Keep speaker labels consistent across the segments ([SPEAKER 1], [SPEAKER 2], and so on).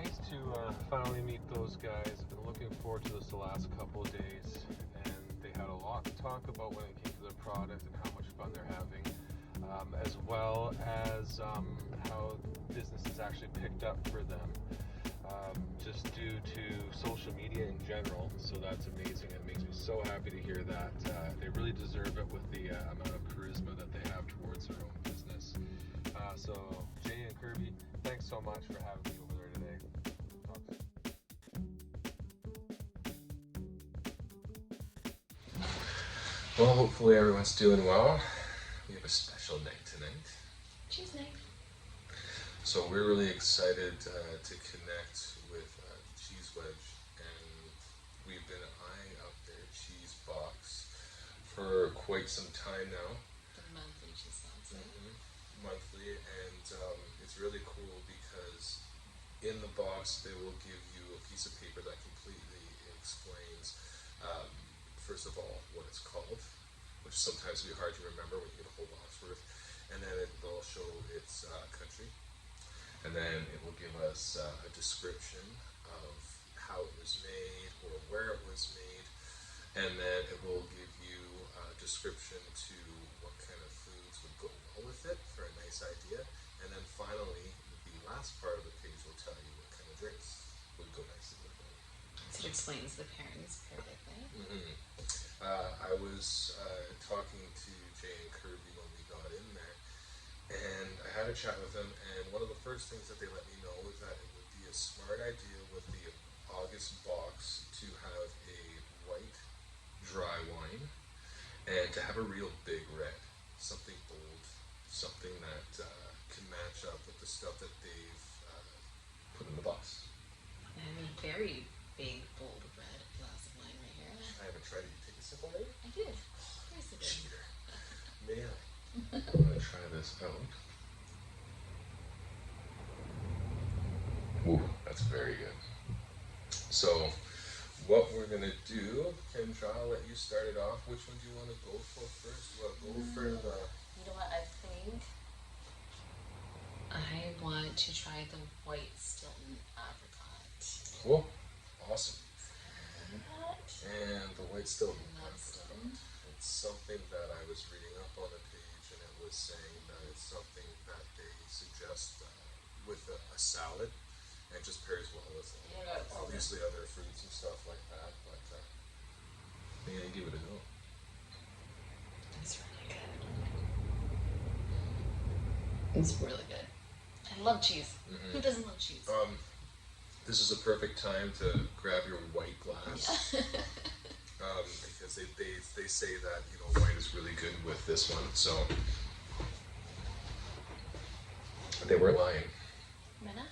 [SPEAKER 1] nice to finally meet those guys. I've been looking forward to this the last couple of days, and they had a lot to talk about when it came to the product and how much fun they're having, as well as how business has actually picked up for them, just due to social media in general. So that's amazing. It makes me so happy to hear that. They really deserve it with the amount of charisma that they have towards their own business. So Jay and Kirby, thanks so much for having me over there today. Well, hopefully everyone's doing well. We have a special night tonight.
[SPEAKER 2] Cheese night.
[SPEAKER 1] So we're really excited to connect with Cheese Wedge, and we've been eyeing out their cheese box for quite some time now.
[SPEAKER 2] The monthly cheese box, right?
[SPEAKER 1] Monthly, and it's really cool because in the box they will give you a piece of paper that completely explains, first of all, what it's called, which sometimes can be hard to remember when you get a whole box worth, and then it will show its country, and then it will give us a description of how it was made or where it was made, and then it will give you a description to what kind of foods would go well with it for a nice idea, and then finally the last part of the page will tell you what kind of drinks would go nicely with it.
[SPEAKER 2] So it explains the pairings perfectly.
[SPEAKER 1] I was talking to Jay and Kirby when we got in there, and I had a chat with them, and one of the first things that they let me know was that it would be a smart idea with the August box to have a white dry wine and to have a real big red, something bold, something that can match up with the stuff that they've put in the box.
[SPEAKER 2] I have a very big, bold red glass of wine right here.
[SPEAKER 1] I haven't tried it. You take a sip already?
[SPEAKER 2] I did. Of course I did.
[SPEAKER 1] Cheater. May I? I'm going to try this out. Ooh, that's very good. So, what we're going to do, Kendra, I'll let you start it off. Which one do you want to go for first? You want to go for the...
[SPEAKER 2] You know what, I think I want to try the white Stilton apricot.
[SPEAKER 1] Cool. Awesome. And the white Stilton apricot. It's something that I was reading up on a page, and it was saying that it's something that they suggest with a salad, and it just pairs well with obviously other fruits and stuff like that, but yeah, give it a go.
[SPEAKER 2] It's really good. It's really good. I love cheese. Who doesn't love cheese?
[SPEAKER 1] This is a perfect time to grab your white glass. Because they say that, you know, white is really good with this one, so they weren't lying.
[SPEAKER 2] Mena?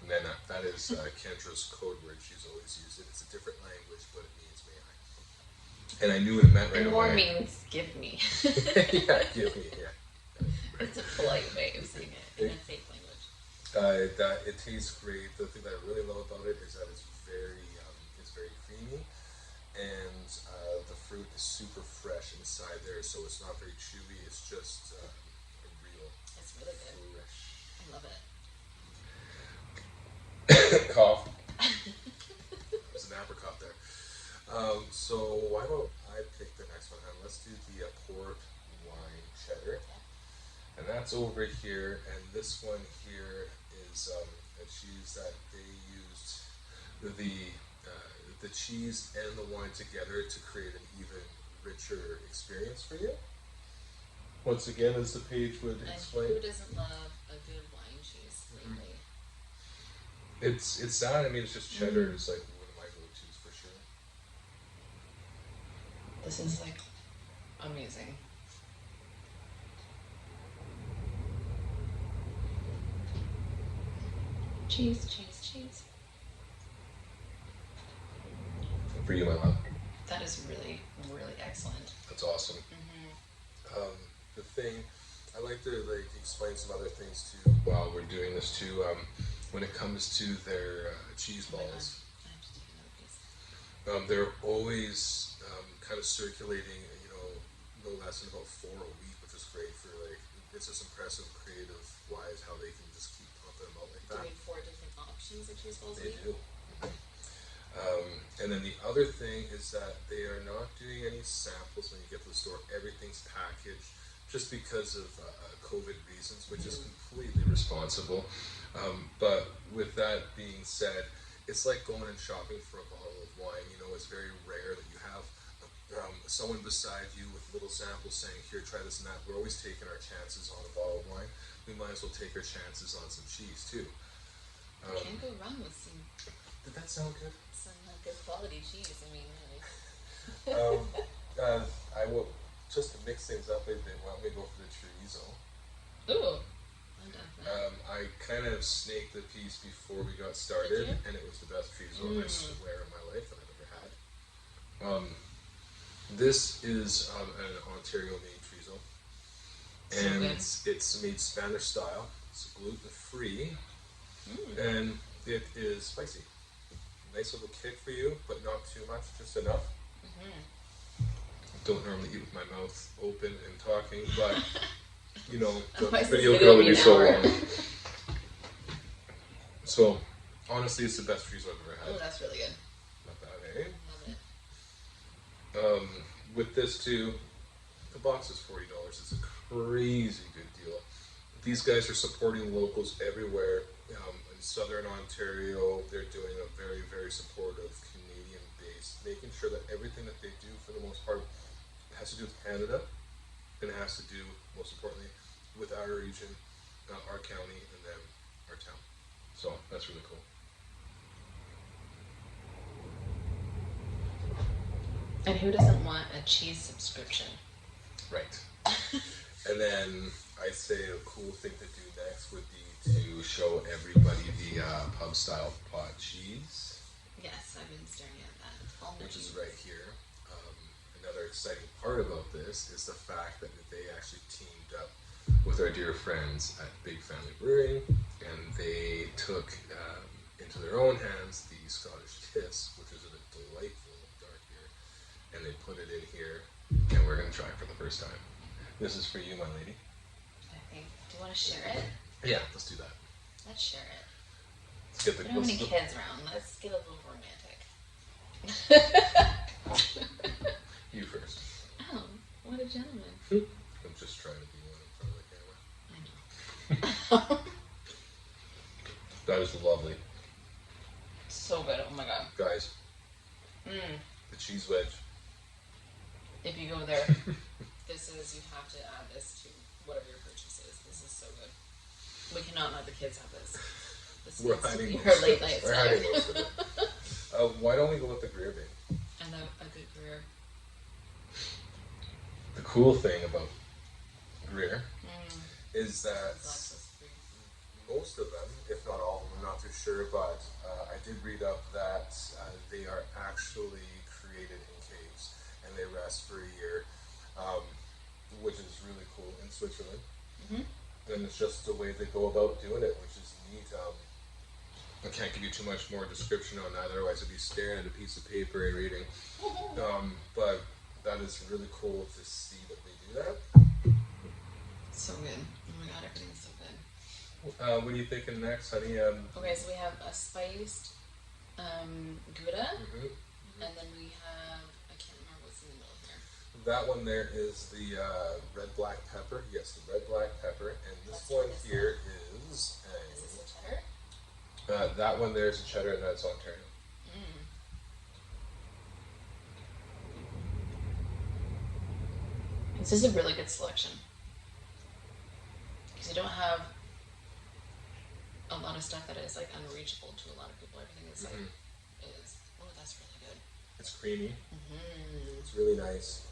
[SPEAKER 1] Mena, that is Kendra's code word. She's always used it. It's a different language, but it means may I. And I knew what it meant right away.
[SPEAKER 2] More means give me.
[SPEAKER 1] Yeah, give me, yeah. Right.
[SPEAKER 2] It's a polite way of saying it in a fake language.
[SPEAKER 1] That it tastes great. The thing that I really love about it is that it's very creamy, and the fruit is super fresh inside there, so it's not very chewy. It's just a real.
[SPEAKER 2] It's really good.
[SPEAKER 1] Fresh.
[SPEAKER 2] I love it.
[SPEAKER 1] Cough. There's an apricot there. So why don't I pick the next one? Let's do the port wine cheddar. And that's over here, and this one here is a cheese that they used the cheese and the wine together to create an even richer experience for you. Once again, as the page would explain.
[SPEAKER 2] Who doesn't love a good wine cheese lately?
[SPEAKER 1] It's that. I mean, it's just cheddar. It's like one of my go-tos for sure.
[SPEAKER 2] This is like amazing. Cheese, cheese, cheese.
[SPEAKER 1] For you, my love.
[SPEAKER 2] That is really, really excellent.
[SPEAKER 1] That's awesome. The thing, I like to explain some other things too while we're doing this too. When it comes to their cheese balls, they're always kind of circulating, you know, no less than about 4 a week, which is great for it's just impressive creative wise how they can just keep pumping them out like that.
[SPEAKER 2] Doing 4 different options of cheese balls.
[SPEAKER 1] And then the other thing is that they are not doing any samples when you get to the store. Everything's packaged just because of COVID reasons, which is completely responsible. But with that being said, it's like going and shopping for a bottle of wine. You know, it's very rare that you have someone beside you with little samples saying, here, try this and that. We're always taking our chances on a bottle of wine. We might as well take our chances on some cheese, too.
[SPEAKER 2] You can't go wrong with some...
[SPEAKER 1] Did that sound good?
[SPEAKER 2] Some good quality cheese, I mean, really.
[SPEAKER 1] I will, just to mix things up, they want me to go for the chorizo.
[SPEAKER 2] Ooh, I'm done for that.
[SPEAKER 1] I kind of snaked the piece before we got started, and it was the best chorizo I swear in my life that I've ever had. This is an Ontario-made chorizo, and it's made Spanish style. It's gluten-free, and it is spicy. Nice little kick for you, but not too much, just enough. Don't normally eat with my mouth open and talking, but you know, the video can only be so long. So, honestly, it's the best chorizo I've ever had.
[SPEAKER 2] Oh, that's really good.
[SPEAKER 1] Not bad, eh?
[SPEAKER 2] Love it.
[SPEAKER 1] With this too, the box is $40. It's a crazy good deal. These guys are supporting locals everywhere. In Southern Ontario, they're doing a very, very supportive Canadian base, making sure that everything that they do, for the most part, has to do with Canada, and it has to do, most importantly, with our region, our county, and then our town. So that's really cool.
[SPEAKER 2] And who doesn't want a cheese subscription?
[SPEAKER 1] Right. And then I'd say a cool thing to do next would be to show everybody the pub-style pot cheese.
[SPEAKER 2] Yes, I've been staring at that.
[SPEAKER 1] Which is right here. Another exciting part about this is the fact that they actually teamed up with our dear friends at Big Family Brewing, and they took into their own hands the Scottish Kiss, which is a delightful dark beer, and they put it in here, and we're going to try it for the first time. This is for you, my lady.
[SPEAKER 2] I think. Do you want to share it?
[SPEAKER 1] Yeah, let's do that.
[SPEAKER 2] Let's share it.
[SPEAKER 1] Let's get the.
[SPEAKER 2] We don't have any kids around. Let's get a little romantic.
[SPEAKER 1] You first.
[SPEAKER 2] Oh, what a gentleman.
[SPEAKER 1] I'm just trying to be one in front of the camera.
[SPEAKER 2] I know.
[SPEAKER 1] That is lovely.
[SPEAKER 2] So good. Oh my god.
[SPEAKER 1] Guys, the cheese wedge.
[SPEAKER 2] If you go there, this is, you have to add this to whatever your purchase is. This is so good. We cannot let the kids have this. This
[SPEAKER 1] We're
[SPEAKER 2] needs to
[SPEAKER 1] hiding
[SPEAKER 2] be
[SPEAKER 1] most
[SPEAKER 2] her
[SPEAKER 1] of
[SPEAKER 2] late
[SPEAKER 1] it.
[SPEAKER 2] night
[SPEAKER 1] We're
[SPEAKER 2] snack.
[SPEAKER 1] hiding most of it. Why don't we go with the Greer Bing?
[SPEAKER 2] And a good career.
[SPEAKER 1] The cool thing about Greer is that most of them, if not all of them, I'm not too sure, but I did read up that they are actually created in caves and they rest for a year, which is really cool in Switzerland. And it's just the way they go about doing it, which is neat. I can't give you too much more description on that, otherwise I'd be staring at a piece of paper and reading. But that is really cool to see that they do that.
[SPEAKER 2] So good. Oh my god, everything's so good.
[SPEAKER 1] What are you thinking next, honey?
[SPEAKER 2] Okay, so we have a spiced Gouda, and then we have, I can't remember what's in the middle here.
[SPEAKER 1] That one there is the red black pepper. Yes, the red black pepper. And this one here is
[SPEAKER 2] Is this a cheddar?
[SPEAKER 1] that one there is a cheddar, and that's Ontario.
[SPEAKER 2] This is a really good selection. Because you don't have a lot of stuff that is like unreachable to a lot of people. Everything is like, is, oh, that's really good.
[SPEAKER 1] It's creamy. It's really nice.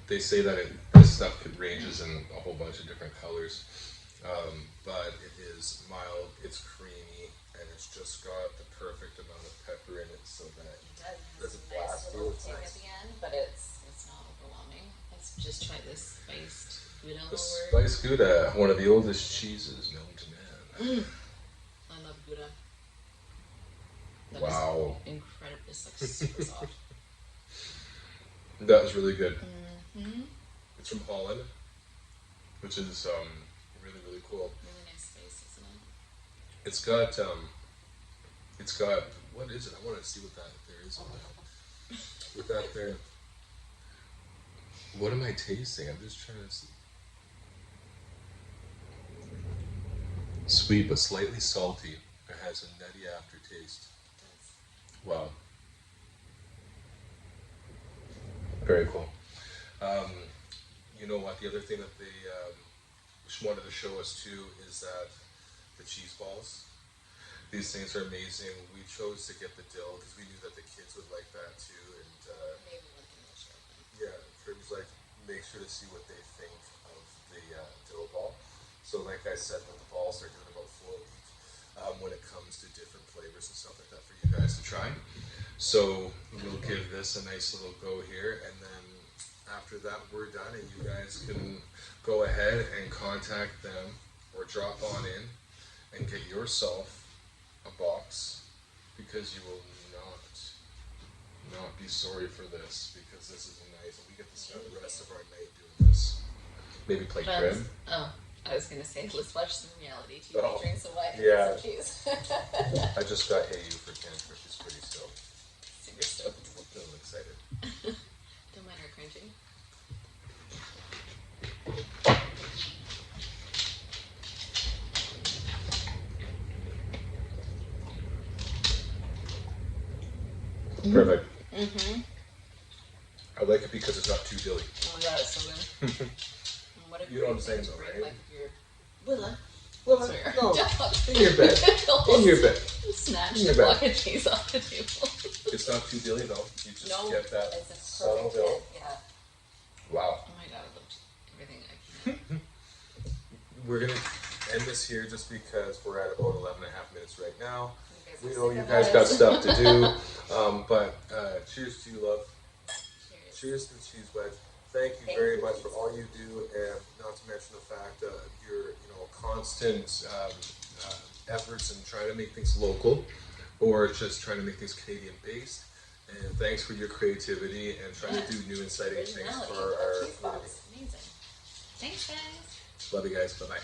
[SPEAKER 1] They say that this stuff ranges in a whole bunch of different colors, but it is mild, it's creamy, and it's just got the perfect amount of pepper in it so that
[SPEAKER 2] It does.
[SPEAKER 1] there's a
[SPEAKER 2] It's
[SPEAKER 1] blast
[SPEAKER 2] nice
[SPEAKER 1] to
[SPEAKER 2] little
[SPEAKER 1] it. It's
[SPEAKER 2] kick
[SPEAKER 1] nice.
[SPEAKER 2] at the end, but it's not overwhelming. Let's just try this spiced Gouda.
[SPEAKER 1] The spiced Gouda, one of the oldest cheeses known to man.
[SPEAKER 2] I love Gouda. That
[SPEAKER 1] Wow.
[SPEAKER 2] is incredible. It's like super soft.
[SPEAKER 1] That was really good. It's from Holland, which is really, really cool.
[SPEAKER 2] Really nice spice, isn't it?
[SPEAKER 1] It's got It's got, what is it? I want to see what that there is in that. With that there. What am I tasting? I'm just trying to see. Sweet but slightly salty. It has a nutty aftertaste. Wow. Very cool. You know what? The other thing that they wanted to show us too is that the cheese balls. These things are amazing. We chose to get the dill because we knew that the kids would like that too. And yeah, Kirby's like, make sure to see what they think of the dill ball. So like I said, the balls are doing about 4 a week when it comes to different flavors and stuff like that for you guys to try. So we'll give this a nice little go here, and then after that we're done, and you guys can go ahead and contact them or drop on in and get yourself a box, because you will not be sorry for this, because this is nice, and we get to spend the rest of our night doing this. Maybe play crib.
[SPEAKER 2] Oh, I was gonna say, let's watch some reality TV, drink some wine, and
[SPEAKER 1] yeah.
[SPEAKER 2] some cheese.
[SPEAKER 1] I just got Hey You for Cancer. She's pretty stoked.
[SPEAKER 2] Super stoked.
[SPEAKER 1] I'm a little excited.
[SPEAKER 2] Don't mind her crunching.
[SPEAKER 1] Perfect.
[SPEAKER 2] Mm-hmm.
[SPEAKER 1] I like it because it's not too dilly.
[SPEAKER 2] Oh my god, it's so good. What if
[SPEAKER 1] you know what I'm saying though, right?
[SPEAKER 2] Like your Willa.
[SPEAKER 1] No, in your bed. In your bed.
[SPEAKER 2] Snatch the block of cheese off the table.
[SPEAKER 1] It's not too dilly though. You just get that
[SPEAKER 2] it's a
[SPEAKER 1] subtle
[SPEAKER 2] perfect
[SPEAKER 1] dill.
[SPEAKER 2] fit, yeah.
[SPEAKER 1] Wow.
[SPEAKER 2] Oh my god, I loved everything I can.
[SPEAKER 1] We're going to end this here just because we're at about 11 and a half minutes right now. We know you guys got stuff to do. But cheers to you, love. Cheers to the Cheese Wedge. Thank you very much for all you do, and not to mention the fact your constant efforts in trying to make things local, or just trying to make things Canadian based. And thanks for your creativity and trying to do new, exciting things for our community.
[SPEAKER 2] Amazing. Thanks, guys.
[SPEAKER 1] Love you guys. Bye bye.